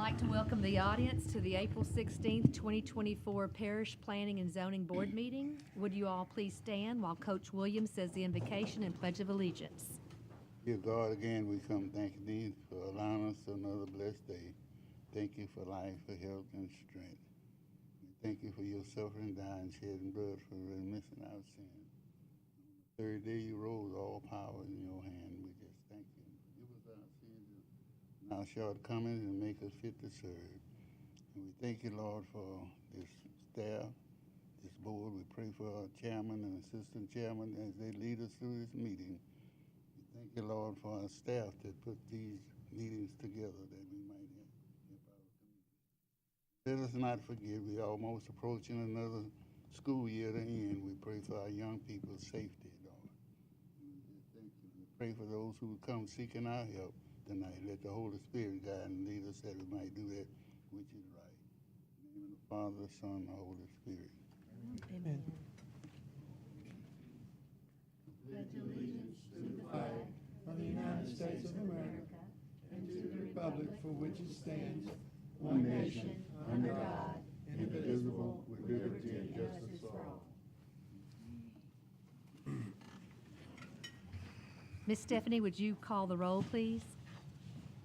like to welcome the audience to the April 16th, 2024 Parish Planning and Zoning Board meeting. Would you all please stand while Coach Williams says the invocation and Pledge of Allegiance. Dear God, again we come thanking thee for allowing us another blessed day. Thank you for life, for health, and strength. We thank you for your suffering, dying, shedding blood for remission of our sins. The third day you rose, all power in your hand. We just thank you. Forgive us our sins and our shortcomings and make us fit to serve. And we thank you, Lord, for this staff, this board. We pray for our chairman and assistant chairman as they lead us through this meeting. Thank you, Lord, for our staff that put these meetings together that we might help our community. Let us not forget we are almost approaching another school year to end. We pray for our young people's safety, Lord. We just thank you. We pray for those who come seeking our help tonight. Let the Holy Spirit guide and lead us that we might do that which is right. In the name of the Father, Son, and the Holy Spirit. Amen. Pledge allegiance to the flag of the United States of America and to the republic for which it stands, one nation, under God, indivisible, with liberty and justice for all. Miss Stephanie, would you call the roll, please?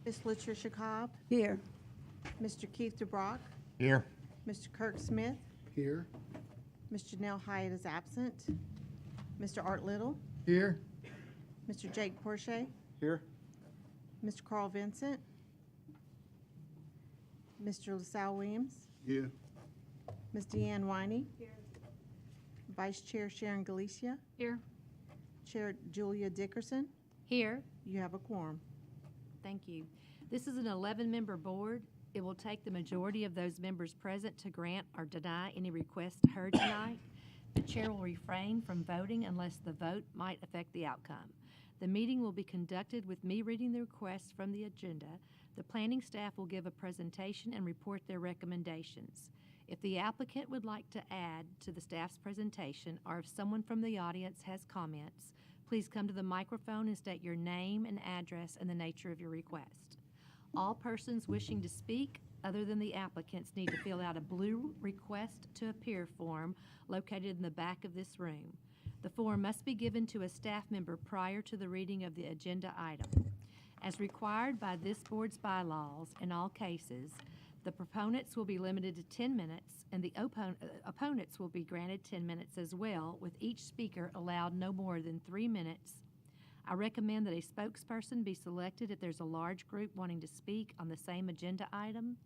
Ms. Latricia Cobb, Here. Mr. Keith DeBrock, Here. Mr. Kirk Smith, Here. Ms. Janelle Hyatt is absent, Mr. Art Little, Here. Mr. Jake Porsche, Here. Mr. Carl Vincent, Mr. LaSalle Williams, Here. Ms. Deanne Winey, Vice Chair Sharon Galicia, Here. Chair Julia Dickerson. Here. You have a quorum. Thank you. This is an 11-member board. It will take the majority of those members present to grant or deny any request heard tonight. The chair will refrain from voting unless the vote might affect the outcome. The meeting will be conducted with me reading the requests from the agenda. The planning staff will give a presentation and report their recommendations. If the applicant would like to add to the staff's presentation, or if someone from the audience has comments, please come to the microphone and state your name and address and the nature of your request. All persons wishing to speak, other than the applicants, need to fill out a blue request to appear form located in the back of this room. The form must be given to a staff member prior to the reading of the agenda item. As required by this board's bylaws, in all cases, the proponents will be limited to 10 minutes, and the opponents will be granted 10 minutes as well, with each speaker allowed no more than 3 minutes. I recommend that a spokesperson be selected if there's a large group wanting to speak on the same agenda item.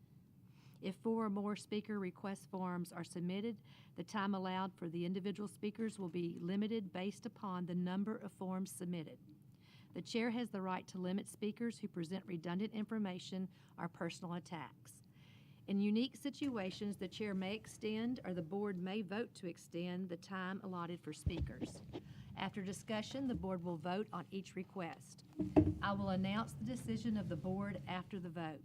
If 4 or more speaker request forms are submitted, the time allowed for the individual speakers will be limited based upon the number of forms submitted. The chair has the right to limit speakers who present redundant information or personal attacks. In unique situations, the chair may extend or the board may vote to extend the time allotted for speakers. After discussion, the board will vote on each request. I will announce the decision of the board after the vote.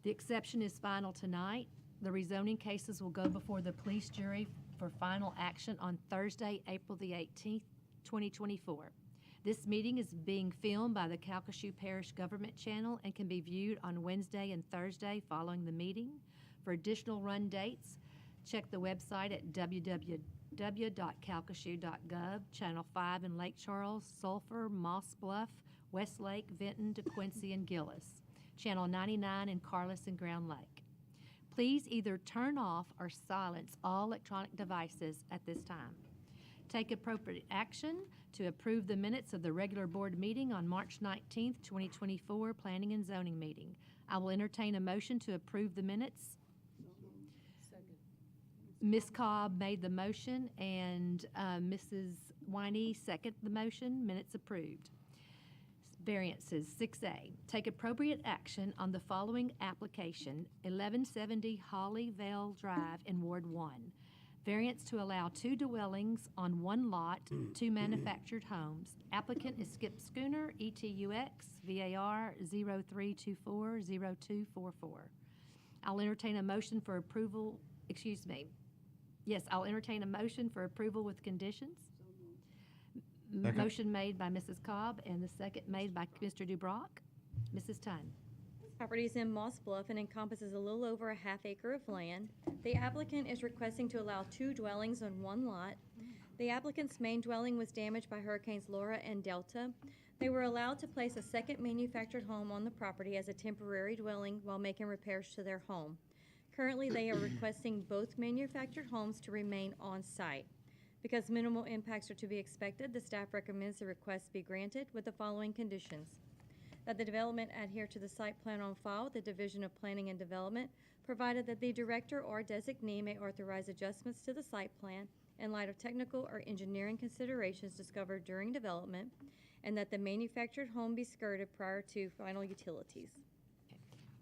The exception is final tonight. The rezoning cases will go before the police jury for final action on Thursday, April the 18th, 2024. This meeting is being filmed by the Calcasieu Parish Government Channel and can be viewed on Wednesday and Thursday following the meeting. For additional run dates, check the website at www.calcasieu.gov, Channel 5 in Lake Charles, Sulphur, Moss Bluff, Westlake, Vinton, DeQuincy, and Gillis, Channel 99 in Carlos and Ground Lake. Please either turn off or silence all electronic devices at this time. Take appropriate action to approve the minutes of the regular board meeting on March 19th, 2024 Planning and Zoning meeting. I will entertain a motion to approve the minutes. Second. Ms. Cobb made the motion and Mrs. Winey seconded the motion. Minutes approved. Variances, 6A. Take appropriate action on the following application, 1170 Hollyvale Drive in Ward 1. Variance to allow 2 dwellings on 1 lot, 2 manufactured homes. Applicant is Skip Schooner, ETUX, VAR 03240244. I'll entertain a motion for approval, I'll entertain a motion for approval with conditions. Second. Motion made by Mrs. Cobb and the second made by Mr. DuBrock. Mrs. Tunn. Property is in Moss Bluff and encompasses a little over a half acre of land. The applicant is requesting to allow 2 dwellings on 1 lot. The applicant's main dwelling was damaged by Hurricanes Laura and Delta. They were allowed to place a second manufactured home on the property as a temporary dwelling while making repairs to their home. Currently, they are requesting both manufactured homes to remain on site. Because minimal impacts are to be expected, the staff recommends the request be granted with the following conditions: that the development adhere to the site plan on file with the Division of Planning and Development, provided that the director or designee may authorize adjustments to the site plan in light of technical or engineering considerations discovered during development, and that the manufactured home be skirted prior to final utilities.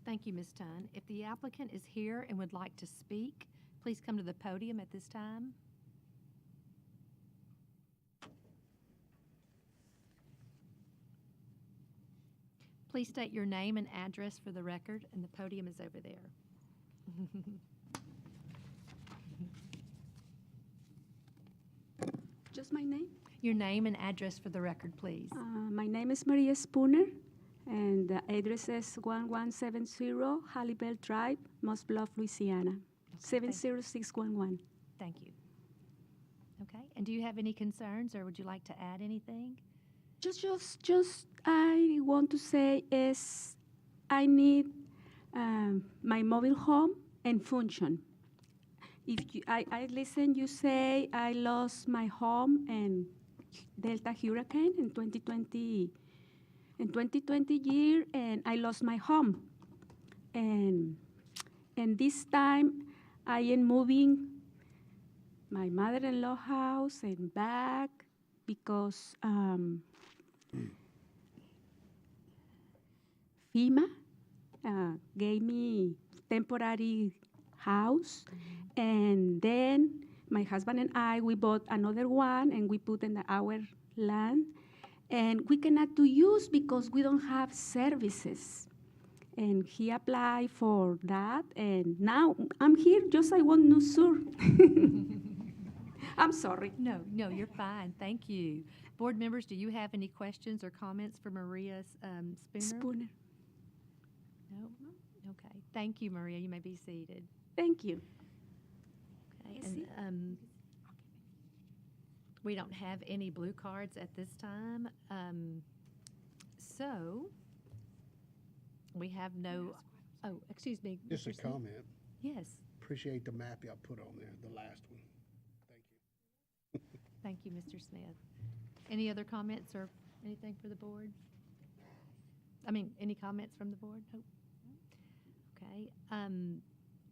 Thank you, Ms. Dunn. If the applicant is here and would like to speak, please come to the podium at this time. Please state your name and address for the record, and the podium is over there. Just my name? Your name and address for the record, please. My name is Maria Spooner, and the address is 1170 Hallibell Drive, Moss Bluff, Louisiana, 70611. Thank you. Okay, and do you have any concerns, or would you like to add anything? Just, I want to say is I need my mobile home and function. If you, I listen, you say I lost my home in Delta Hurricane in 2020 year, and I lost my home. And this time I am moving my mother-in-law house and back because FEMA gave me temporary house, and then my husband and I, we bought another one and we put in our land, and we cannot do use because we don't have services. And he applied for that, and now I'm here, just I want no sure. I'm sorry. No, you're fine. Thank you. Board members, do you have any questions or comments for Maria Spooner? Spooner. No? Okay. Thank you, Maria. You may be seated. Thank you. Okay. And we don't have any blue cards at this time. So we have no, oh, excuse me. Just a Mr. Smith? comment. Yes. Appreciate the map y'all put on there, the last one. Thank you. Thank you, Mr. Smith. Any other comments or anything for the board? Any comments from the board? Nope. Okay.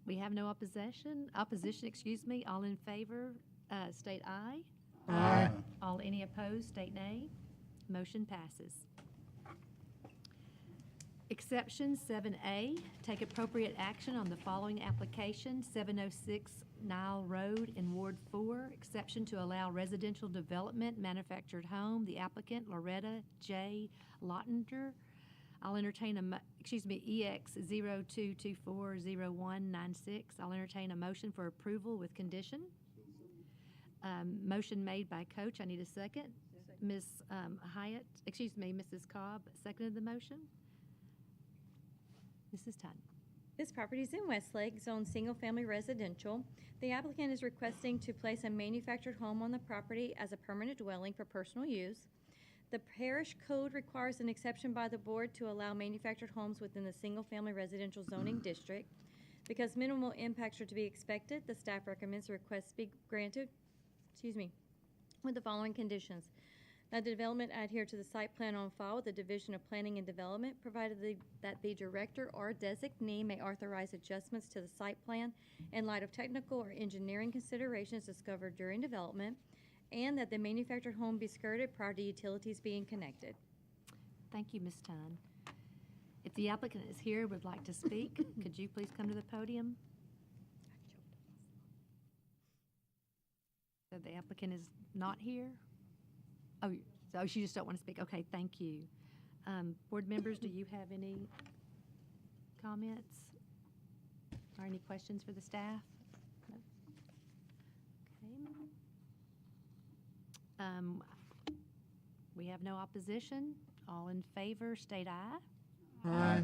We have no opposition. All in favor, state aye. Aye. Any opposed, state nay. Motion passes. Exception 7A, take appropriate action on the following application, 706 Nile Road in Ward 4, exception to allow residential development, manufactured home, the applicant Loretta J. Lottinger. I'll entertain EX 02240196. I'll entertain a motion for approval with condition. Motion made by Coach. I need a second. Mrs. Cobb seconded the motion. Mrs. Dunn. This property is in Westlake, zone single-family residential. The applicant is requesting to place a manufactured home on the property as a permanent dwelling for personal use. The parish code requires an exception by the board to allow manufactured homes within the single-family residential zoning district. Because minimal impacts are to be expected, the staff recommends the request be granted, with the following conditions: that the development adhere to the site plan on file with the Division of Planning and Development, provided that the director or designee may authorize adjustments to the site plan in light of technical or engineering considerations discovered during development, and that the manufactured home be skirted prior to utilities being connected. Thank you, Ms. Dunn. If the applicant is here and would like to speak, could you please come to the podium? So the applicant is not here? Oh, so you just don't want to speak? Okay, thank you. Board members, do you have any comments or any questions for the staff? No? Okay. We have no opposition. All in favor, state aye. Aye.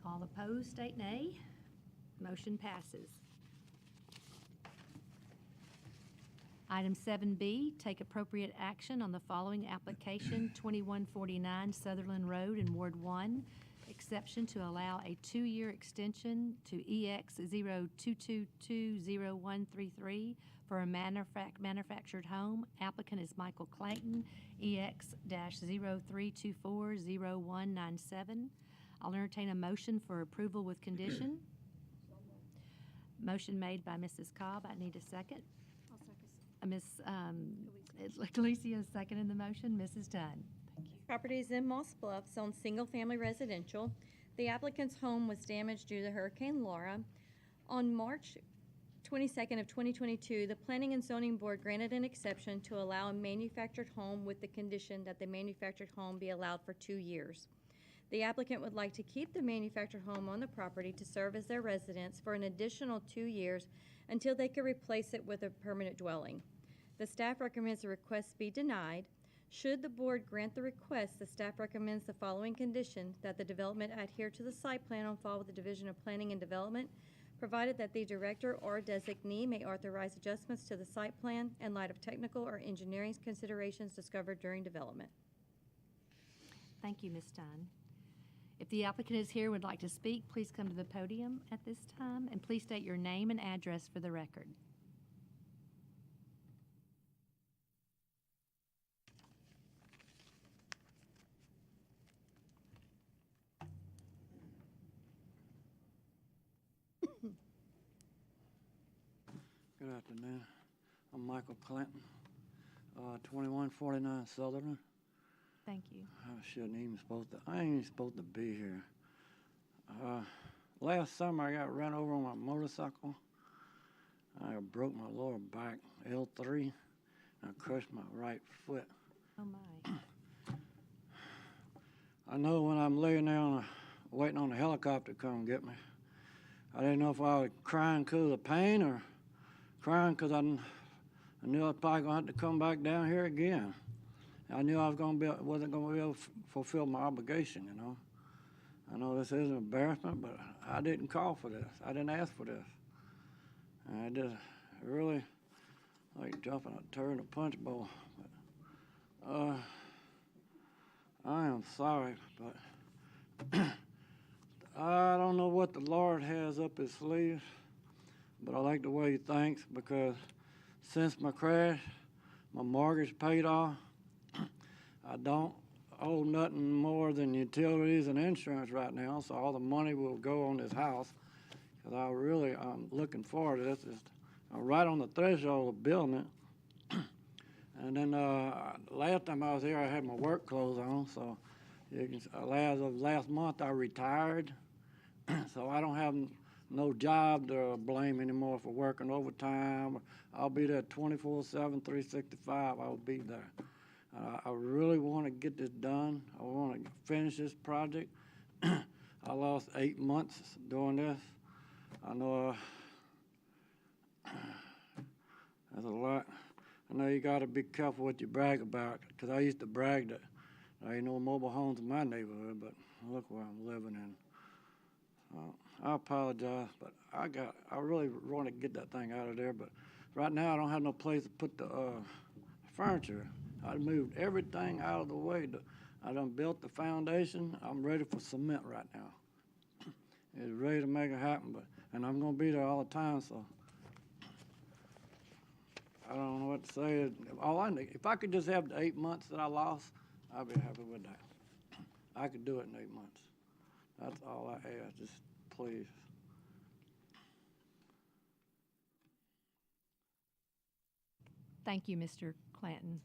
All opposed, state nay. Motion passes. Item 7B, take appropriate action on the following application, 2149 Sutherland Road in Ward 1, exception to allow a 2-year extension to EX 02220133 for a manufactured home. Applicant is Michael Clayton, EX-03240197. I'll entertain a motion for approval with condition. Motion made by Mrs. Cobb. I need a second. Ms. Galicia is seconding the motion. Mrs. Dunn. Property is in Moss Bluff, zoned single-family residential. The applicant's home was damaged due to Hurricane Laura. On March 22nd of 2022, the Planning and Zoning Board granted an exception to allow a manufactured home with the condition that the manufactured home be allowed for 2 years. The applicant would like to keep the manufactured home on the property to serve as their residence for an additional 2 years until they can replace it with a permanent dwelling. The staff recommends the request be denied. Should the board grant the request, the staff recommends the following condition: that the development adhere to the site plan on file with the Division of Planning and Development, provided that the director or designee may authorize adjustments to the site plan in light of technical or engineering considerations discovered during development. Thank you, Ms. Dunn. If the applicant is here and would like to speak, please come to the podium at this time, and please state your name and address for the record. Good afternoon. I'm Michael Clinton, 2149 Sutherland. Thank you. I ain't even supposed to be here. Last summer I got run over on my motorcycle. I broke my lower back, L3, and I crushed my right foot. Oh, my. I know when I'm laying there waiting on the helicopter to come get me, I didn't know if I was crying because of the pain or crying because I knew I was probably going to have to come back down here again. I knew I wasn't going to be able to fulfill my obligation, you know. I know this is an embarrassment, but I didn't call for this. I didn't ask for this. And I just really like jumping a turn in a punch bowl. But, I am sorry, but I don't know what the Lord has up his sleeve, but I like the way he thinks, because since my crash, my mortgage paid off. I don't owe nothing more than utilities and insurance right now, so all the money will go on this house, because I'm looking forward to this. I'm right on the threshold of building it. And then last time I was here, I had my work clothes on, so you can, as of last month, I retired. So I don't have no job to blame anymore for working overtime. I'll be there 24/7, 365. I'll be there. I really want to get this done. I want to finish this project. I lost 8 months doing this. I know that's a lot. I know you got to be careful what you brag about, because I used to brag that there ain't no mobile homes in my neighborhood, but look where I'm living in. I apologize, but I really want to get that thing out of there, but right now I don't have no place to put the furniture. I moved everything out of the way. I done built the foundation. I'm ready for cement right now. It's ready to make it happen, and I'm gonna be there all the time, so I don't know what to say. If I could just have the 8 months that I lost, I'd be happy with that. I could do it in 8 months. That's all I ask, just please. Thank you, Mr. Clanton.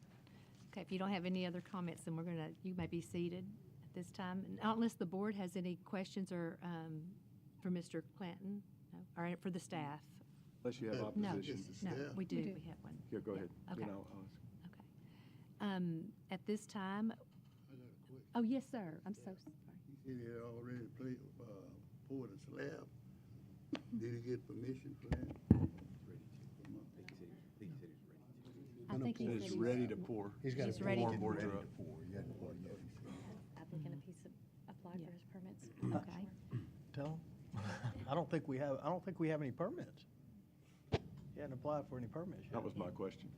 Okay, if you don't have any other comments, then you may be seated at this time. And unless the board has any questions or for Mr. Clanton, no, or for the staff. Unless you have No, opposition. no, we do. We have one. Here, go ahead. Okay. Then I'll Okay. At this time, oh, yes, sir. I'm so sorry. He said he had already poured a slab. Did he get permission for that? I think he said It's he ready to pour. He's got He's to ready pour to boards pour. up. Applicant a piece of, apply for his permits. Okay. Tell them. I don't think we have any permits. He hadn't applied for any permits yet. That was my question.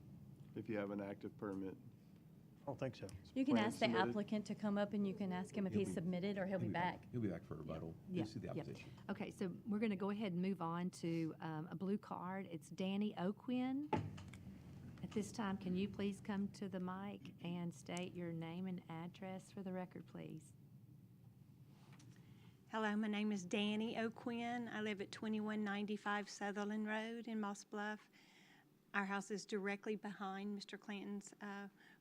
If you have an active permit, I don't think so. You can Plan ask the submitted. applicant to come up and you can ask him if he's submitted or he'll be back. He'll be back for rebuttal. Yeah, You'll see the yeah. application. Okay, so we're going to go ahead and move on to a blue card. It's Danny O'Quinn. At this time, can you please come to the mic and state your name and address for the record, please? Hello, my name is Danny O'Quinn. I live at 2195 Sutherland Road in Moss Bluff. Our house is directly behind Mr. Clanton's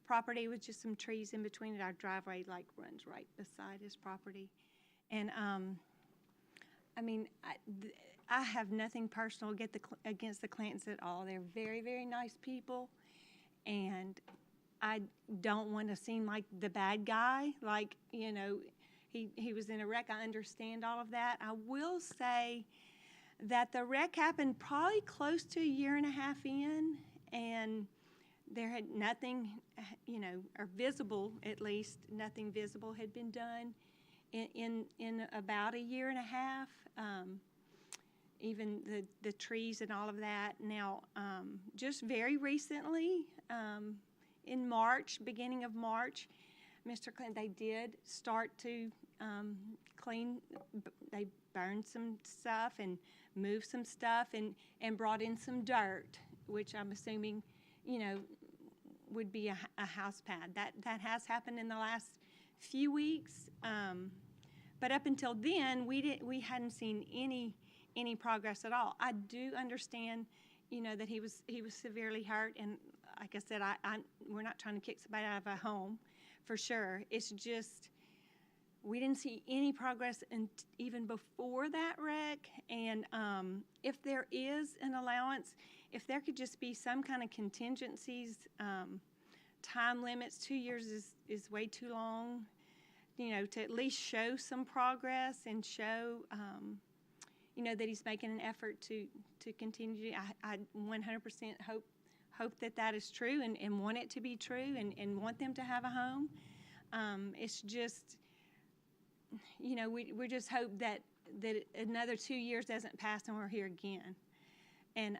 property with just some trees in between it. Our driveway runs right beside his property. And I mean, I have nothing personal against the Clantons at all. They're very, very nice people. And I don't want to seem like the bad guy, like, you know, he was in a wreck. I understand all of that. I will say that the wreck happened probably close to a year and a half in, and there had nothing, you know, or visible, at least, nothing visible had been done in about a year and a half. Even the trees and all of that. Now, just very recently, in March, beginning of March, Mr. Clinton, they did start to clean. They burned some stuff and moved some stuff and brought in some dirt, which I'm assuming, you know, would be a house pad. That has happened in the last few weeks. But up until then, we hadn't seen any progress at all. I do understand, you know, that he was severely hurt, and like I said, we're not trying to kick somebody out of a home, for sure. It's just we didn't see any progress even before that wreck. And if there is an allowance, if there could just be some kind of contingencies, time limits, 2 years is way too long, you know, to at least show some progress and show, you know, that he's making an effort to continue. I 100% hope that is true and want it to be true and want them to have a home. It's just, you know, we just hope that another 2 years doesn't pass and we're here again. And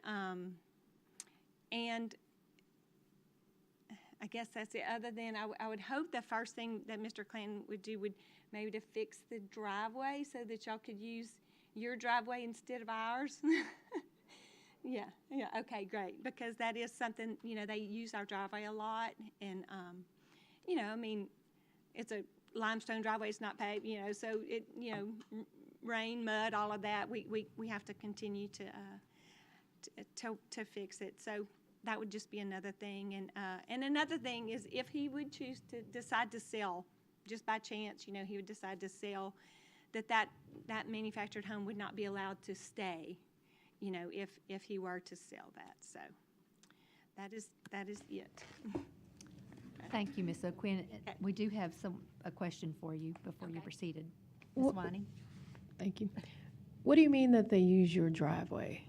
I guess that's it. Other than I would hope the first thing that Mr. Clanton would do would maybe to fix the driveway so that y'all could use your driveway instead of ours. Yeah, okay, great. Because that is something, you know, they use our driveway a lot. And, you know, I mean, it's a limestone driveway, it's not paved, you know, so it, you know, rain, mud, all of that, we have to continue to fix it. So that would just be another thing. And another thing is if he would choose to decide to sell, just by chance, you know, he would decide to sell, that manufactured home would not be allowed to stay, you know, if he were to sell that. So that is it. Thank you, Ms. O'Quinn. Okay. We do have a question for you before you Okay. proceeded. Ms. Well- Winey? Thank you. What do you mean that they use your driveway?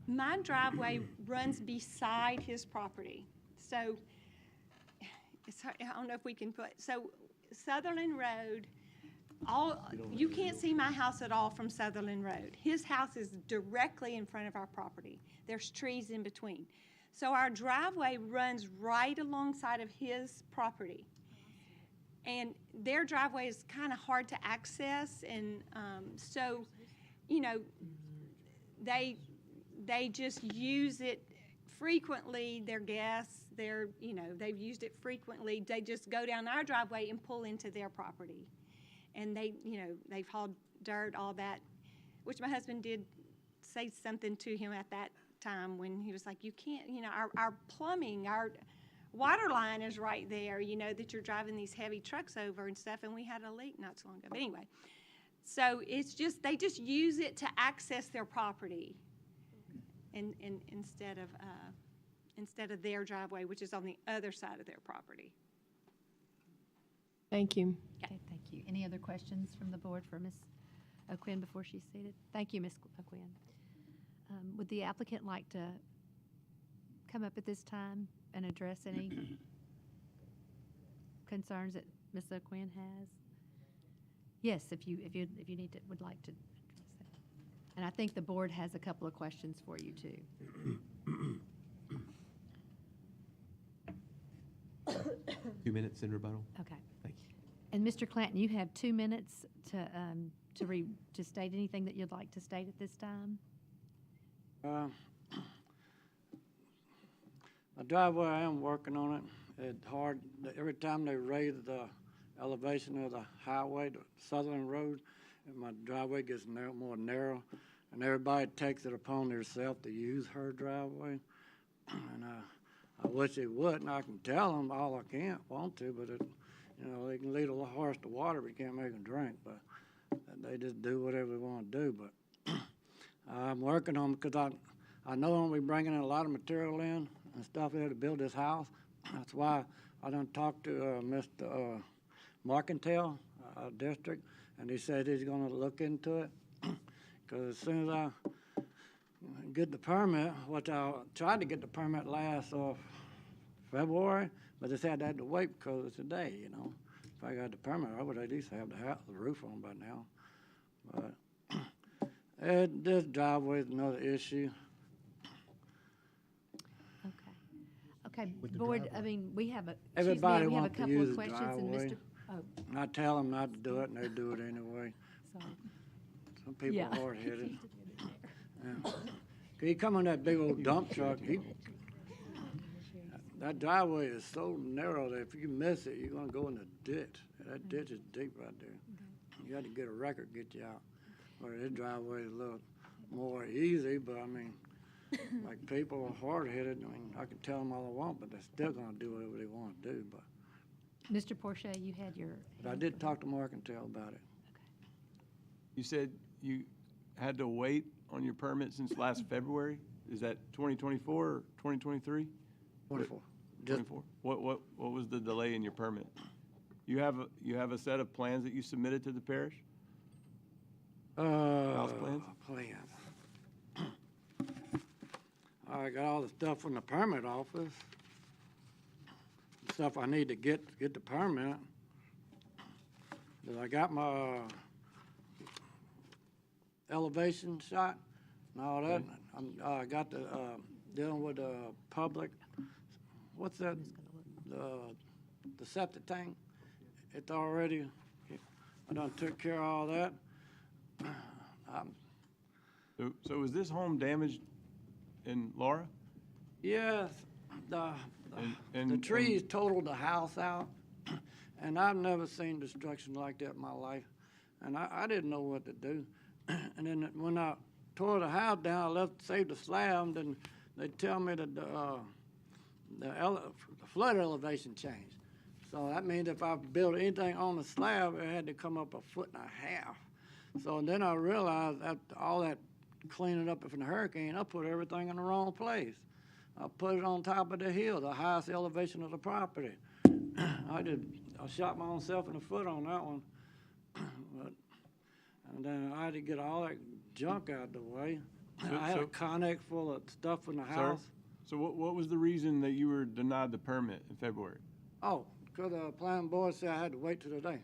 My driveway runs beside his property. So it's hard, I don't know if we can put, so Sutherland Road, you can't see my house at all from Sutherland Road. His house is directly in front of our property. There's trees in between. So our driveway runs right alongside of his property. And their driveway is kind of hard to access, and so, you know, they just use it frequently. Their guests, you know, they've used it frequently. They just go down our driveway and pull into their property. And they, you know, they've hauled dirt, all that, which my husband did say something to him at that time when he was like, you can't, you know, our plumbing, our water line is right there, you know, that you're driving these heavy trucks over and stuff, and we had a leak not so long ago. But anyway, so it's just, they just use it to access their property and instead of their driveway, which is on the other side of their property. Thank you. Okay, thank you. Any other questions from the board for Ms. O'Quinn before she's seated? Thank you, Ms. O'Quinn. Would the applicant like to come up at this time and address any concerns that Ms. O'Quinn has? Yes, if you need to, would like to address that. And I think the board has a couple of questions for you, too. 2 minutes in rebuttal. Okay. Thank you. And Mr. Clanton, you have 2 minutes to state anything that you'd like to state at this time. My driveway, I am working on it. It's hard. Every time they raise the elevation of the highway, the southern road, and my driveway gets more narrow, and everybody takes it upon themselves to use her driveway. And I wish they would, and I can tell them all I can't, want to, but they can lead a horse to water, but you can't make them drink. But they just do whatever they want to do. But I'm working on it because I know I'm gonna be bringing in a lot of material in and stuff there to build this house. That's why I done talked to Mr. Markentale, district, and he said he's gonna look into it. Because as soon as I get the permit, which I tried to get the permit last February, but they said I had to wait because of today, If I got the permit, I would at least have the roof on by now. But this driveway is another issue. Okay, board, I mean, we have Everybody we have a wants to couple use of the questions, and driveway. Mr. Oh, And I tell them not to do it, and they do it anyway. sorry. Some people Yeah. are hard-headed. Yeah. You come on that big old dump truck, that driveway is so narrow that if you miss it, you're gonna go in the ditch. That ditch is deep right there. You had to get a record, get you out. Where his driveway is a little more easy, but I mean, like people are hard-headed. I mean, I can tell them all I want, but they're still gonna do whatever they wanna do, but. Mr. Porsche, you had your. But I did talk to Markentale about it. You said you had to wait on your permit since last February? Is that 2024 or 2023? 24. 24. What was the delay in your permit? You have a set of plans that you submitted to the parish? House plans? Plans. I got all the stuff from the permit office. Stuff I need to get the permit. But I got my elevation shot and all that. I got the dealing with the public. What's that? The septic tank. It's already. I done took care of all that. So was this home damaged in Laura? Yes, the And trees totaled the house out, and I've never seen destruction like that in my life, and I didn't know what to do. And then when I tore the house down, I saved the slab, then they tell me that the flood elevation changed. So that means if I built anything on the slab, it had to come up 1.5 feet. So then I realized after all that cleaning up from the hurricane, I put everything in the wrong place. I put it on top of the hill, the highest elevation of the property. I shot my own self in the foot on that one. And then I had to get all that junk out of the way. I had a Connex full of stuff in the house. So what was the reason that you were denied the permit in February? Oh, because the planning board said I had to wait till today.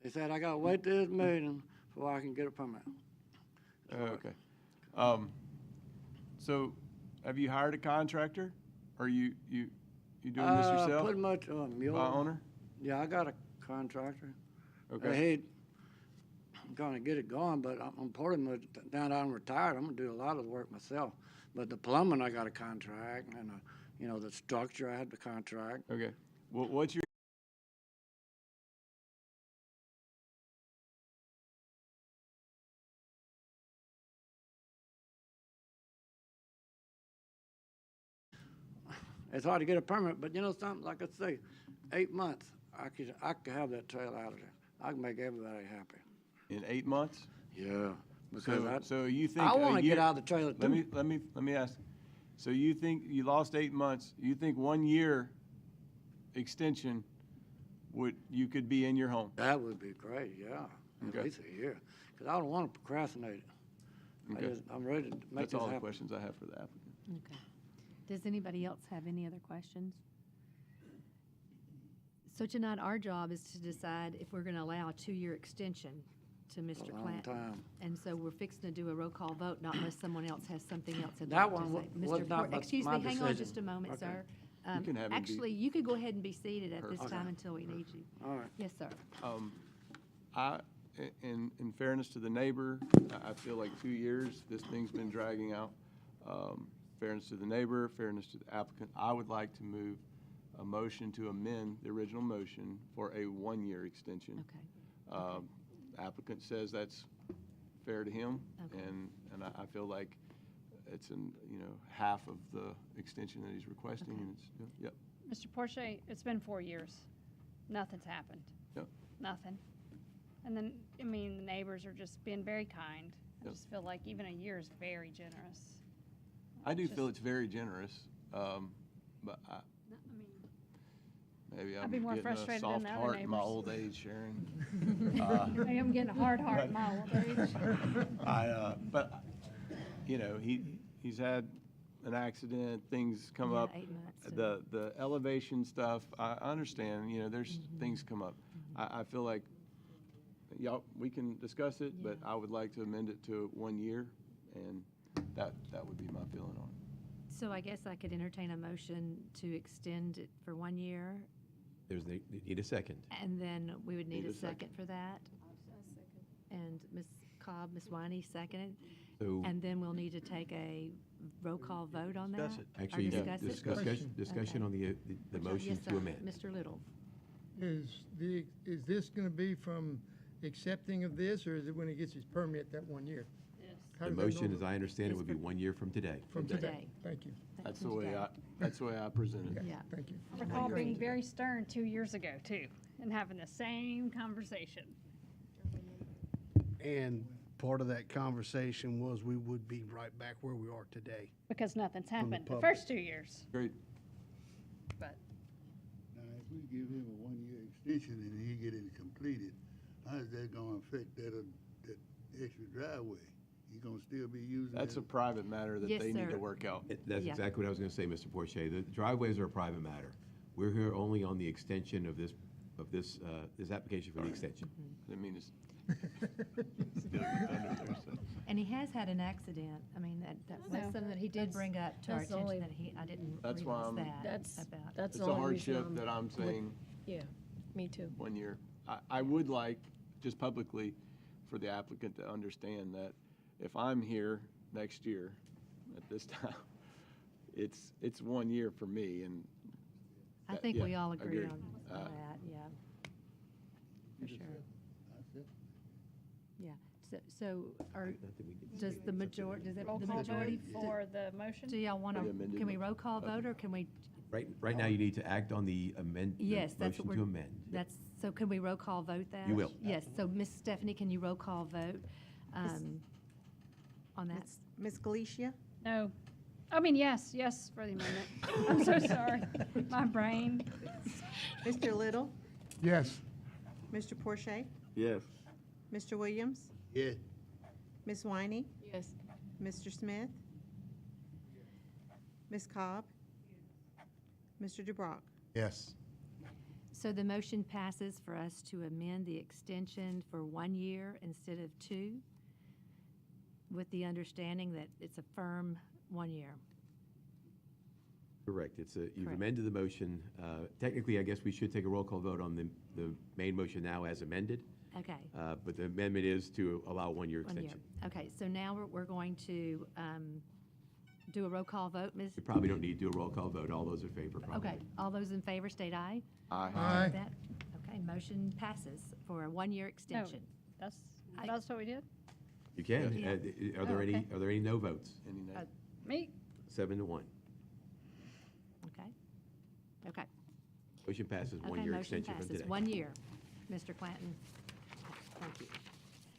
They said I got to wait till this meeting before I can get a permit. Okay. So have you hired a contractor? Or you doing this yourself? Pretty much mule. Owner? Yeah, I got a contractor. Okay. I'm going to get it going, but I'm pretty much, now that I'm retired, I'm going to do a lot of the work myself. But the plumbing, I got a contract, and the structure, I had the contract. Okay. What's your It's hard to get a permit, but you know something, like I say, 8 months, I could have that trail out of there. I can make everybody happy. in 8 months? Yeah, because So you think I want a to year- get out of the trailer too. Let me ask. So you think you lost 8 months? You think 1 year extension you could be in your home? That would be great, yeah. Okay. At least a year, because I don't want to procrastinate it. Okay. I'm ready to make That's this all the happen. questions I have for the applicant. Okay. Does anybody else have any other questions? So tonight, our job is to decide if we're going to allow a 2-year extension to Mr. A long Clanton. time. And so we're fixing to do a roll call vote, not unless someone else has something else they'd That like to one say. was Mr. not Port- my- Excuse my me, hang on decision. just a moment, Okay. sir. You can have him be- Actually, you could go ahead and be seated at this Perfect. time until we need you. All right. Yes, sir. In fairness to the neighbor, I feel like 2 years, this thing's been dragging out. Fairness to the neighbor, fairness to the applicant, I would like to move a motion to amend the original motion for a 1-year extension. Okay. Applicant says that's fair to him, Okay. and I feel like it's half of the extension that he's requesting, and it's, yep. Mr. Porsche, it's been 4 years. Nothing's happened. Yep. Nothing. And then, I mean, the neighbors are just being very kind. I Yep. just feel like even a year is very generous. I do Just- feel it's very generous, but maybe I'm I'd be more getting a frustrated soft than the other heart in my neighbors. old age, Sharon. I am getting a hard heart in my old age. But, he's had an accident, things come Yeah, up. 8 months. The elevation stuff, I understand, there's Mm-hmm. things come up. I feel like, y'all, we can discuss it, but I would like to amend it to 1 year, and that would be my feeling on it. So I guess I could entertain a motion to extend it for 1 year, They need a second. and then we would need Need a a second. second for that. And Ms. Cobb, Ms. Winey seconded. So And then we'll need to take a roll call vote on that? Discuss it. Or actually, discuss it? discussion Okay. on the motion Yes, to sir. amend. Mr. Little. Is this going to be from accepting of this, or is it when he gets his permit that 1 year? How The does that motion, go as I understand it, Is would be for- 1 year from today. From Today. today? Thank you. That's the way I present it. Okay, Yeah. Thank you. I recall being very stern 2 years ago, too, and having the same conversation. And part of that conversation was we would be right back where we are today. Because nothing's the happened the public. first 2 years. Great. But Now, if we give him a 1-year extension and he get it completed, how is that gonna affect that extra driveway? He gonna still be using That's a that? private matter that Yes, they need sir. to work out. That's Yeah. exactly what I was going to say, Mr. Porsche. The driveways are a private matter. We're here only on the extension of this application for the extension. Mm-hmm. I mean, it's. Steal your thunder there, so. And he has had an accident. I mean, that was No. something that he did bring up to our that's the attention, only- that I didn't That's why realize I'm- that That's, about. that's It's the a only reason hardship that I'm saying Yeah, me too. 1 year. I would like, just publicly, for the applicant to understand that if I'm here next year at this time, it's 1 year for me, and. I think yeah, we all agree agreed. on that, yeah. For sure. Yeah. So does the majority, roll the call majority, vote for the motion? do y'all want The to, amended can we mo- roll call vote, or can we, Right now, you need to act on the yes, that's motion what to we're, amend. so can we roll call vote that? You will. Yes, so Miss Stephanie, can you roll call vote on that? Ms. Galicia? No. I mean, yes for the amendment. I'm so sorry. My brain. Mr. Little? Yes. Mr. Porsche? Yes. Mr. Williams? Yes. Ms. Winey? Yes. Mr. Smith? Ms. Cobb? Mr. DeBrock? Yes. So the motion passes for us to amend the extension for 1 year instead of 2, with the understanding that it's a firm 1 year. Correct. You've Correct. amended the motion. Technically, I guess we should take a roll call vote on the main motion now as amended. Okay. But the amendment is to allow 1 year 1 year. extension. Okay, so now we're going to do a roll call vote, Ms. We probably don't need to do a roll call vote. All those in favor, probably. Okay, all those in favor state aye. Aye. Aye. That- Okay, motion passes for a 1 year extension. That's I- that's what we did? You can. Yeah. Are there Oh, any, okay. are there any no votes? Any night. Me? 7-1. Okay. Okay. Motion passes, 1 Okay, year motion extension from passes. today. 1 year, Mr. Clanton. Thank you.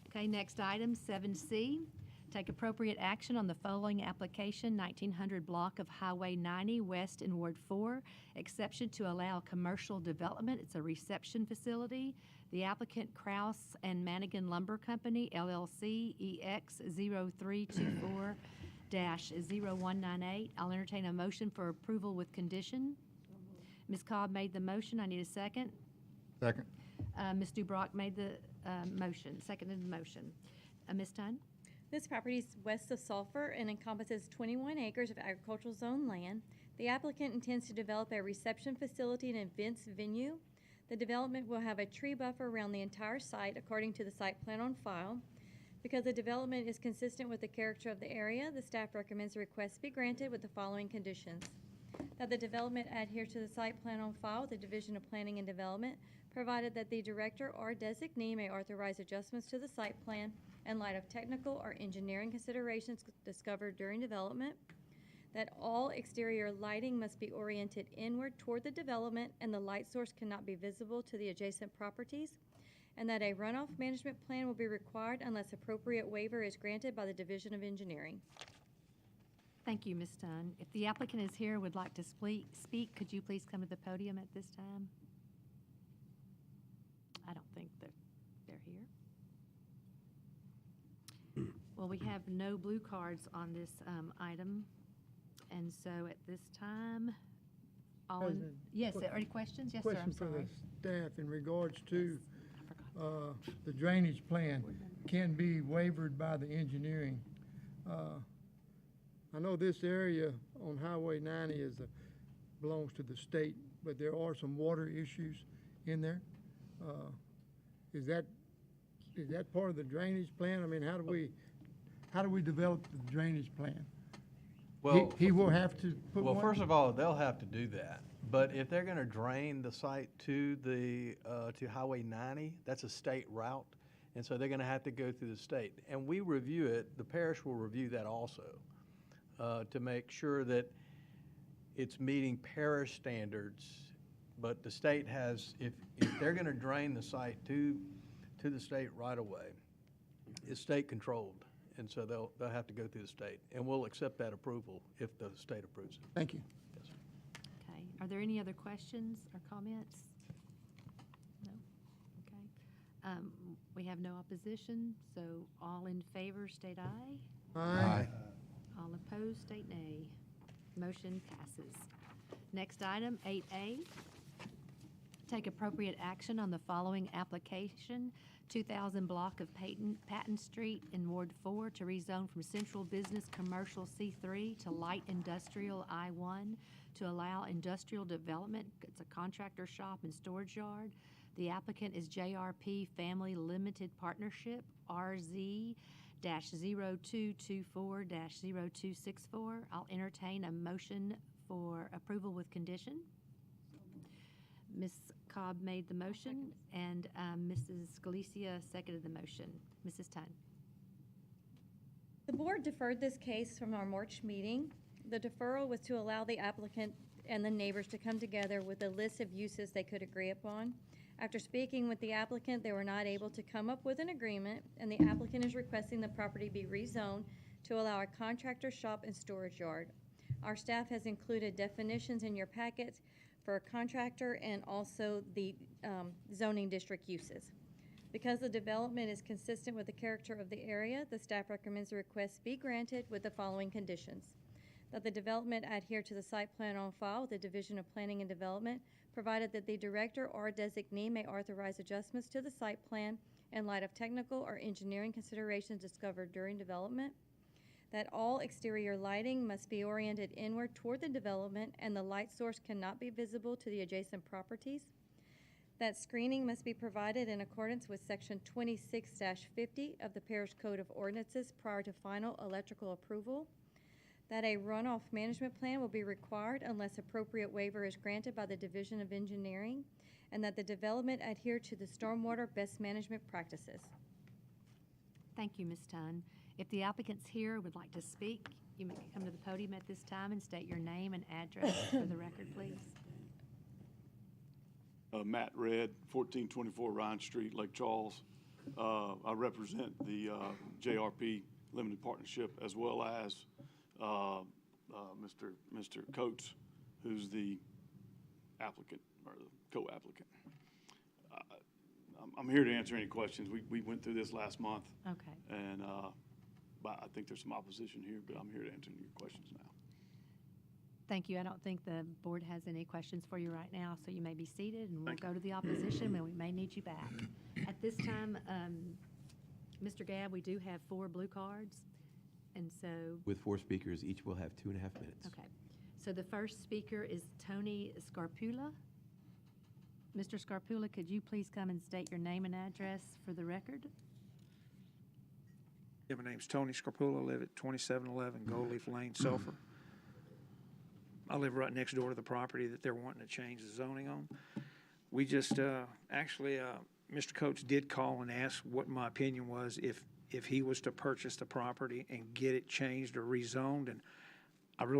Okay, next item, 7C. Take appropriate action on the following application, 1900 block of Highway 90 West in Ward 4, exception to allow commercial development. It's a reception facility. The applicant Kraus and Manigan Lumber Company, LLC, EX 0324-0198. I'll entertain a motion for approval with condition. Ms. Cobb made the motion. I need a second. Second. Ms. Dubrock made the motion, seconded the motion. Ms. Dunn? This property is west of Sulphur and encompasses 21 acres of agricultural zone land. The applicant intends to develop a reception facility and events venue. The development will have a tree buffer around the entire site according to the site plan on file. Because the development is consistent with the character of the area, the staff recommends the request be granted with the following conditions. That the development adhere to the site plan on file with the Division of Planning and Development, provided that the director or designee may authorize adjustments to the site plan in light of technical or engineering considerations discovered during development. That all exterior lighting must be oriented inward toward the development and the light source cannot be visible to the adjacent properties. And that a runoff management plan will be required unless appropriate waiver is granted by the Division of Engineering. Thank you, Ms. Dunn. If the applicant is here, would like to speak, could you please come to the podium at this time? I don't think that they're here. Well, we have no blue cards on this item, and so at this time, President, yes, are any questions? Yes, sir, I'm Question for sorry. the staff in regards to I forgot. the drainage plan can be waived by the engineering. I know this area on Highway 90 belongs to the state, but there are some water issues in there. Is that part of the drainage plan? I mean, how do we develop the drainage plan? Well, He will have to put one? well, first of all, they'll have to do that. But if they're gonna drain the site to to Highway 90, that's a state route. And so they're gonna have to go through the state. And we review it, the parish will review that also, to make sure that it's meeting parish standards. But the state has, if they're gonna drain the site to the state right away, it's state controlled. And so they'll have to go through the state. And we'll accept that approval if the state approves it. Thank you. Yes, sir. Okay, are there any other questions or comments? No? Okay. We have no opposition, so all in favor state aye. Aye. All opposed state nay. Motion passes. Next item, 8A. Take appropriate action on the following application, 2000 block of Patton Street in Ward 4 to rezone from Central Business Commercial C3 to Light Industrial I1 to allow industrial development. It's a contractor shop and storage yard. The applicant is JRP Family Limited Partnership, RZ-0224-0264. I'll entertain a motion for approval with condition. Ms. Cobb made the motion, and Mrs. Scalicia seconded the motion. Mrs. Tunn. The board deferred this case from our March meeting. The deferral was to allow the applicant and the neighbors to come together with a list of uses they could agree upon. After speaking with the applicant, they were not able to come up with an agreement, and the applicant is requesting the property be rezoned to allow a contractor shop and storage yard. Our staff has included definitions in your packets for a contractor and also the zoning district uses. Because the development is consistent with the character of the area, the staff recommends the request be granted with the following conditions. That the development adhere to the site plan on file with the Division of Planning and Development, provided that the director or designee may authorize adjustments to the site plan in light of technical or engineering considerations discovered during development. That all exterior lighting must be oriented inward toward the development and the light source cannot be visible to the adjacent properties. That screening must be provided in accordance with Section 26-50 of the Parish Code of Ordinances prior to final electrical approval. That a runoff management plan will be required unless appropriate waiver is granted by the Division of Engineering, and that the development adhere to the stormwater best management practices. Thank you, Ms. Tunn. If the applicant's here would like to speak, you may come to the podium at this time and state your name and address for the record, please. Matt Redd, 1424 Ryan Street, Lake Charles. I represent the JRP Limited Partnership as well as Mr. Coates, who's the applicant or the co-applicant. I'm here to answer any questions. We went through this last month. Okay. And but I think there's some opposition here, but I'm here to answer your questions now. Thank you. I don't think the board has any questions for you right now, so you may be seated, and we'll go to the opposition, and we may need you back. At this time, Mr. Gabb, we do have 4 blue cards, and so, With 4 speakers, each will have 2.5 minutes. okay. So the first speaker is Tony Scarpula. Mr. Scarpula, could you please come and state your name and address for the record? Yeah, my name's Tony Scarpula. I live at 2711 Gold Leaf Lane, Sulphur. I live right next door to the property that they're wanting to change the zoning on. We just, Mr. Coates did call and ask what my opinion was if he was to purchase the property and get it changed or rezoned. And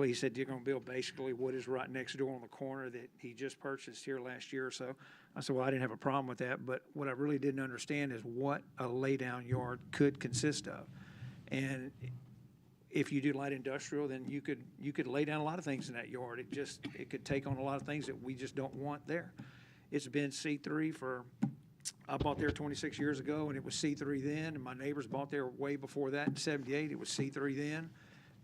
he said, you're gonna build basically what is right next door on the corner that he just purchased here last year or so. I said, well, I didn't have a problem with that, but what I really didn't understand is what a laydown yard could consist of. And if you do light industrial, then you could lay down a lot of things in that yard. It could take on a lot of things that we just don't want there. It's been C3 I bought there 26 years ago, and it was C3 then, and my neighbors bought there way before that in '78. It was C3 then,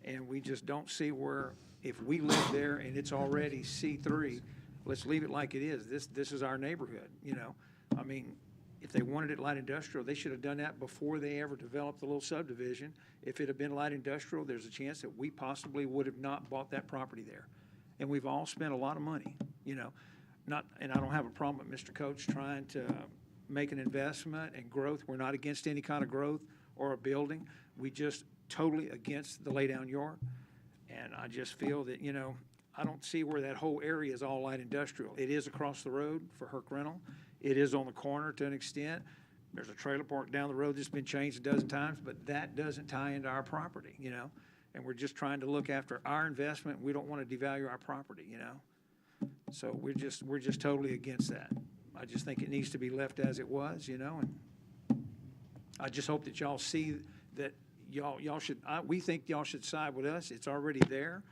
and we just don't see where, if we live there and it's already C3, let's leave it like it is. This is our neighborhood, you know. I mean, if they wanted it light industrial, they should have done that before they ever developed the little subdivision. If it had been light industrial, there's a chance that we possibly would have not bought that property there. And we've all spent a lot of money, you know. And I don't have a problem with Mr. Coates trying to make an investment and growth. We're not against any kind of growth or a building. We just totally against the laydown yard. And I just feel that, you know, I don't see where that whole area is all light industrial. It is across the road for Herc Rental. It is on the corner to an extent. There's a trailer park down the road that's been changed a dozen times, but that doesn't tie into our property, you know? And we're just trying to look after our investment. We don't want to devalue our property, you know? So we're just totally against that. I just think it needs to be left as it was, you know? And I just hope that y'all see that y'all should, we think y'all should side with us. It's already there.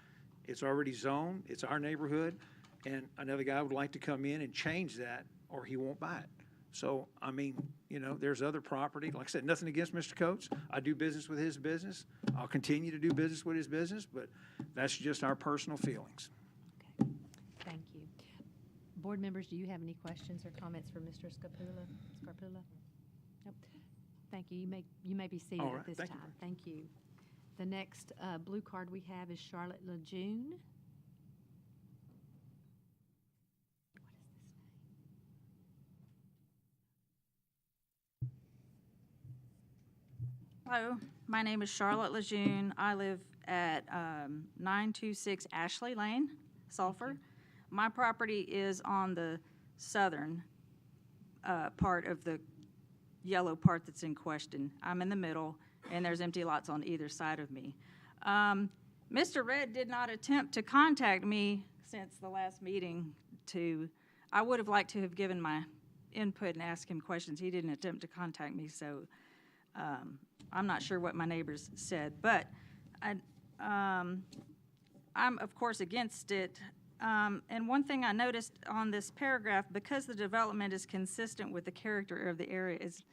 It's already zoned. It's our neighborhood. And another guy would like to come in and change that, or he won't buy it. So, I mean, you know, there's other property. Like I said, nothing against Mr. Coates. I do business with his business. I'll continue to do business with his business, but that's just our personal feelings. Okay, thank you. Board members, do you have any questions or comments for Mr. Scarpula? Nope. Thank you. You may be seated All right, at this thank time. you. Thank you. The next blue card we have is Charlotte Lejeune. Hello, my name is Charlotte Lejeune. I live at 926 Ashley Lane, Sulphur. My property is on the southern part of the yellow part that's in question. I'm in the middle, and there's empty lots on either side of me. Mr. Red did not attempt to contact me since the last meeting I would have liked to have given my input and asked him questions. He didn't attempt to contact me, so I'm not sure what my neighbors said, but I'm of course against it. And one thing I noticed on this paragraph, because the development is consistent with the character of the area, is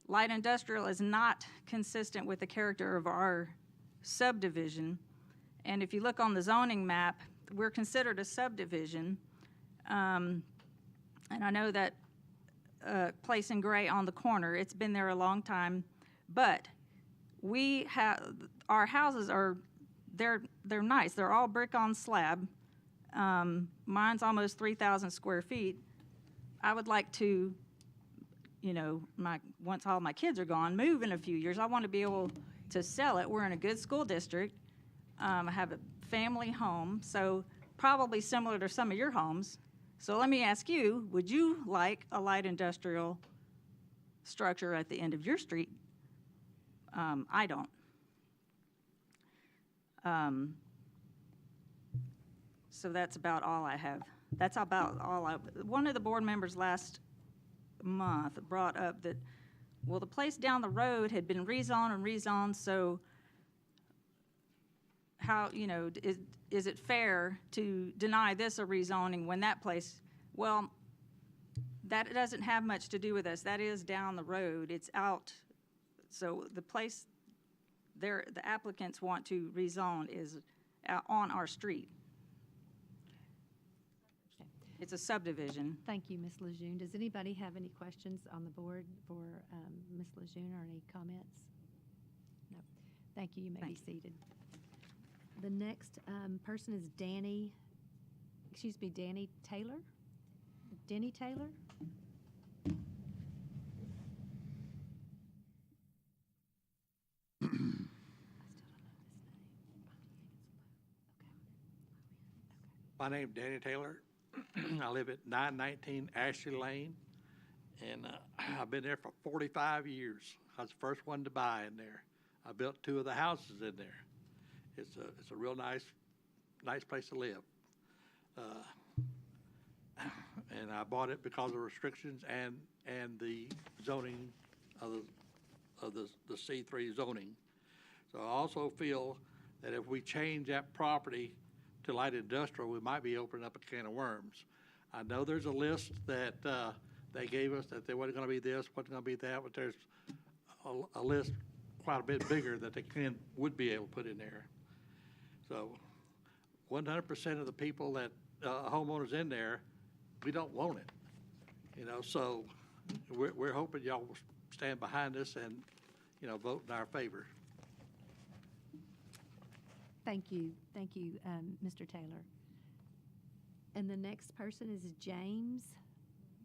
light industrial is not consistent with the character of our subdivision. And if you look on the zoning map, we're considered a subdivision. And I know that place in gray on the corner, it's been there a long time, but our houses are, they're nice. They're all brick on slab. Mine's almost 3,000 square feet. I would like to, you know, once all my kids are gone, move in a few years. I want to be able to sell it. We're in a good school district. I have a family home, so probably similar to some of your homes. So let me ask you, would you like a light industrial structure at the end of your street? I don't. So that's about all I have. That's about all one of the board members last month brought up that, well, the place down the road had been rezoned and rezoned, so how, you know, is it fair to deny this a rezoning when that place, well, that doesn't have much to do with us. That is down the road. It's out. So the place the applicants want to rezone is out on our street. It's a subdivision. Thank you, Ms. Lejeune. Does anybody have any questions on the board for Ms. Lejeune or any comments? No. Thank you. You may be seated. The next person is Danny Taylor? Denny Taylor? My name's Danny Taylor. I live at 919 Ashley Lane, and I've been there for 45 years. I was the first one to buy in there. I built 2 of the houses in there. It's a real nice place to live. And I bought it because of restrictions and the zoning of the C3 zoning. So I also feel that if we change that property to light industrial, we might be opening up a can of worms. I know there's a list that they gave us that there wasn't going to be this, wasn't going to be that, but there's a list quite a bit bigger that they would be able to put in there. So 100% of the people that homeowners in there, we don't want it. So we're hoping y'all will stand behind us and, vote in our favor. Thank you. Thank you, Mr. Taylor. And the next person is James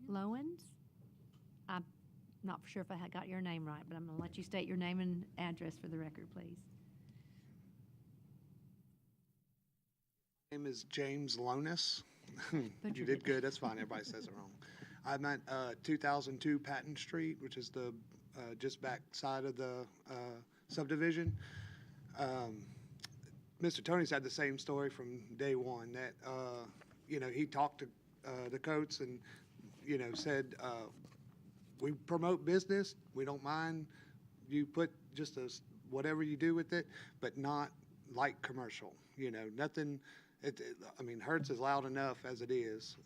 Lowens. I'm not sure if I got your name right, but I'm going to let you state your name and address for the record, please. My name is James Lonis. You did good. That's fine. Everybody says it wrong. I'm at 2002 Patton Street, which is the just back side of the subdivision. Mr. Tony's had the same story from day one that, he talked to the Coates and, said, we promote business. We don't mind you put just whatever you do with it, but not light commercial. Nothing. Hertz is loud enough as it is.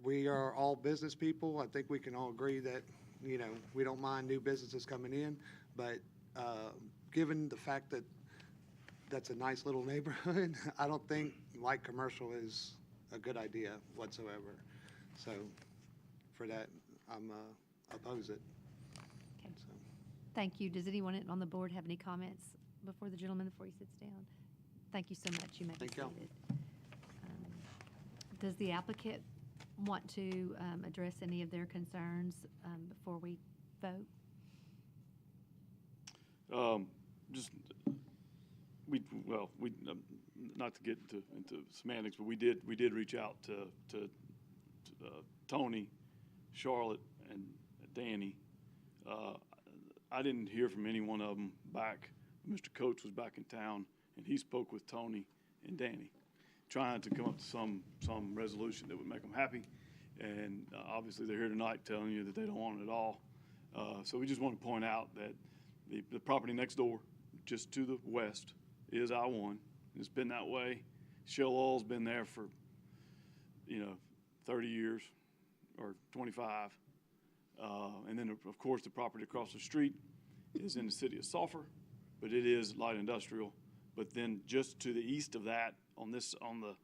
We are all business people. I think we can all agree that, we don't mind new businesses coming in, but given the fact that that's a nice little neighborhood, I don't think light commercial is a good idea whatsoever. So for that, I'm oppose it. Okay. So. Thank you. Does anyone on the board have any comments before the gentleman before he sits down? Thank you so much. You may be seated. Does the applicant want to address any of their concerns before we vote? Not to get into semantics, but we did reach out to Tony, Charlotte, and Danny. I didn't hear from any one of them back. Mr. Coates was back in town, and he spoke with Tony and Danny, trying to come up to some resolution that would make them happy. And obviously, they're here tonight telling you that they don't want it at all. So we just want to point out that the property next door, just to the west, is I-1. It's been that way. Shell Oil's been there for, 30 years or 25. And then, of course, the property across the street is in the city of Sulphur, but it is light industrial. But then just to the east of that, on the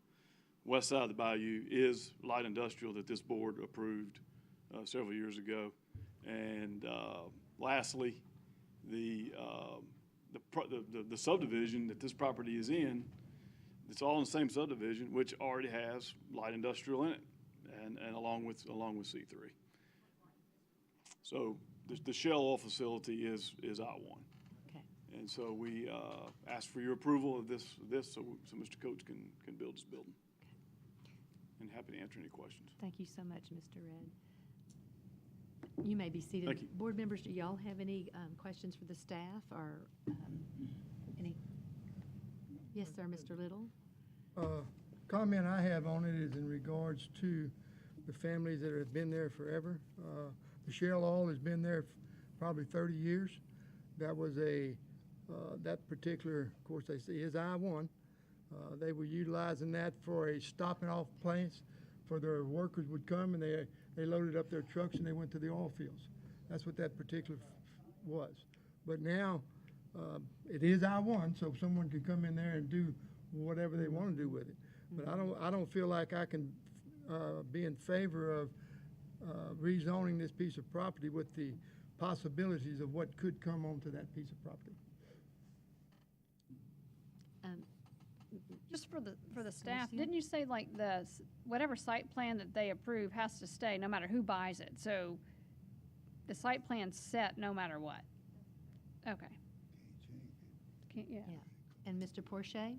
west side of the bayou, is light industrial that this board approved several years ago. And lastly, the subdivision that this property is in, it's all in the same subdivision, which already has light industrial in it, and along with C3. So the Shell Oil facility is I-1. Okay. And so we ask for your approval of this so Mr. Coates can build this building. Okay. And happy to answer any questions. Thank you so much, Mr. Red. You may be seated. Thank you. Board members, do y'all have any questions for the staff or any? Yes, sir, Mr. Little. Comment I have on it is in regards to the families that have been there forever. The Shell Oil has been there probably 30 years. That was that particular, of course, they say is I-1. They were utilizing that for a stopping off place for their workers would come and they loaded up their trucks and they went to the oil fields. That's what that particular was. But now it is I-1, so someone can come in there and do whatever they want to do with it. But I don't feel like I can be in favor of rezoning this piece of property with the possibilities of what could come onto that piece of property. Just for the staff, didn't you say like whatever site plan that they approve has to stay no matter who buys it? So the site plan's set no matter what? Okay. Yeah. And Mr. Porsche?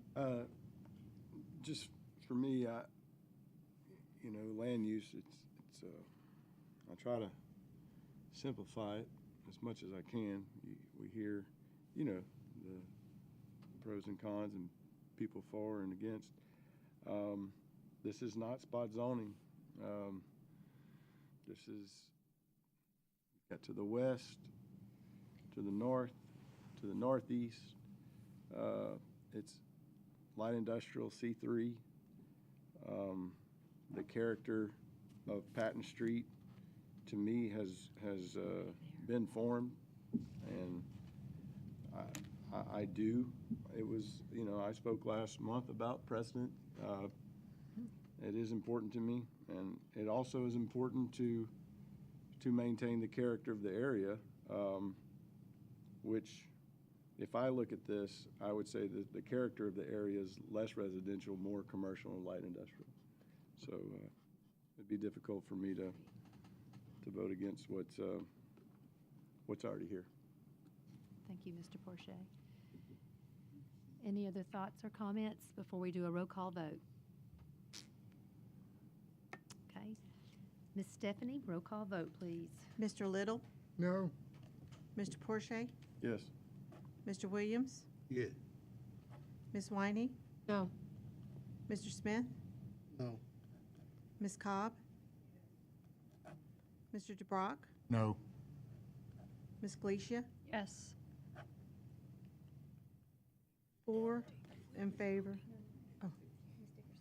Just for me, land use, I try to simplify it as much as I can. We hear, the pros and cons and people for and against. This is not spot zoning. This is got to the west, to the north, to the northeast. It's light industrial C3. The character of Patton Street, to me, has been formed, and I do. It was, I spoke last month about precedent. It is important to me, and it also is important to maintain the character of the area, which, if I look at this, I would say that the character of the area is less residential, more commercial and light industrial. So it'd be difficult for me to vote against what's already here. Thank you, Mr. Porsche. Any other thoughts or comments before we do a roll call vote? Okay. Ms. Stephanie, roll call vote, please. Mr. Little? No. Mr. Porsche? Yes. Mr. Williams? Yes. Ms. Winey? No. Mr. Smith? No. Ms. Cobb? Mr. DeBrock? No. Ms. Gleasia? Yes. 4 in favor.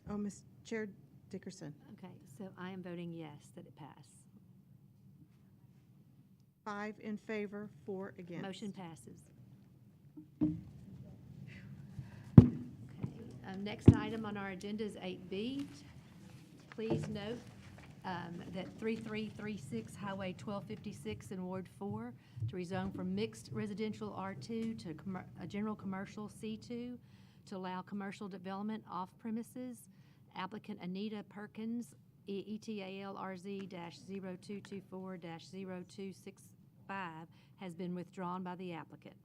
Oh, Ms. Chair Dickerson. Okay, so I am voting yes that it pass. 5 in favor, 4 against. Motion passes. Okay, next item on our agenda is 8B. Please note that 3336 Highway 1256 in Ward 4 to rezone from mixed residential R2 to a general commercial C2 to allow commercial development off premises. Applicant Anita Perkins, ETAL-RZ-0224-0265 has been withdrawn by the applicant.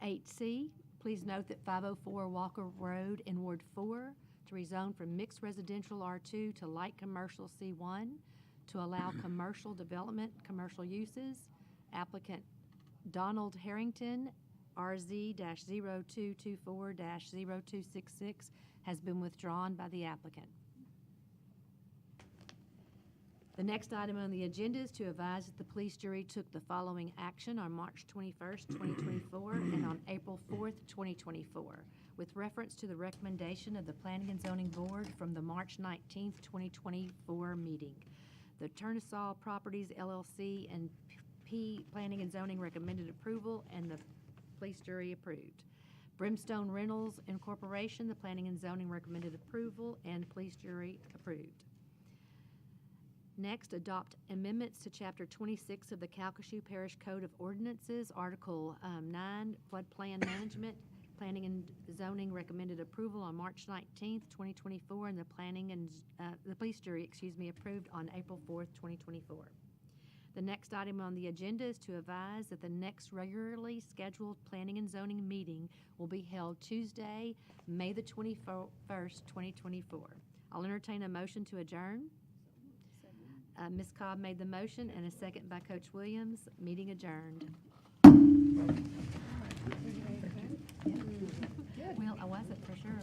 8C, please note that 504 Walker Road in Ward 4 to rezone from mixed residential R2 to light commercial C1 to allow commercial development, commercial uses. Applicant Donald Harrington, RZ-0224-0266 has been withdrawn by the applicant. The next item on the agenda is to advise that the police jury took the following action on March 21st, 2024 and on April 4th, 2024, with reference to the recommendation of the Planning and Zoning Board from the March 19th, 2024 meeting. The Turnasaw Properties LLC and P Planning and Zoning recommended approval, and the police jury approved. Brimstone Rentals Incorporation, the Planning and Zoning recommended approval, and police jury approved. Next, adopt amendments to Chapter 26 of the Calcasieu Parish Code of Ordinances, Article 9, Floodplain Management. Planning and Zoning recommended approval on March 19th, 2024, and the police jury, approved on April 4th, 2024. The next item on the agenda is to advise that the next regularly scheduled Planning and Zoning meeting will be held Tuesday, May the 21st, 2024. I'll entertain a motion to adjourn. Ms. Cobb made the motion, and a second by Coach Williams. Meeting adjourned. Well, I wasn't for sure.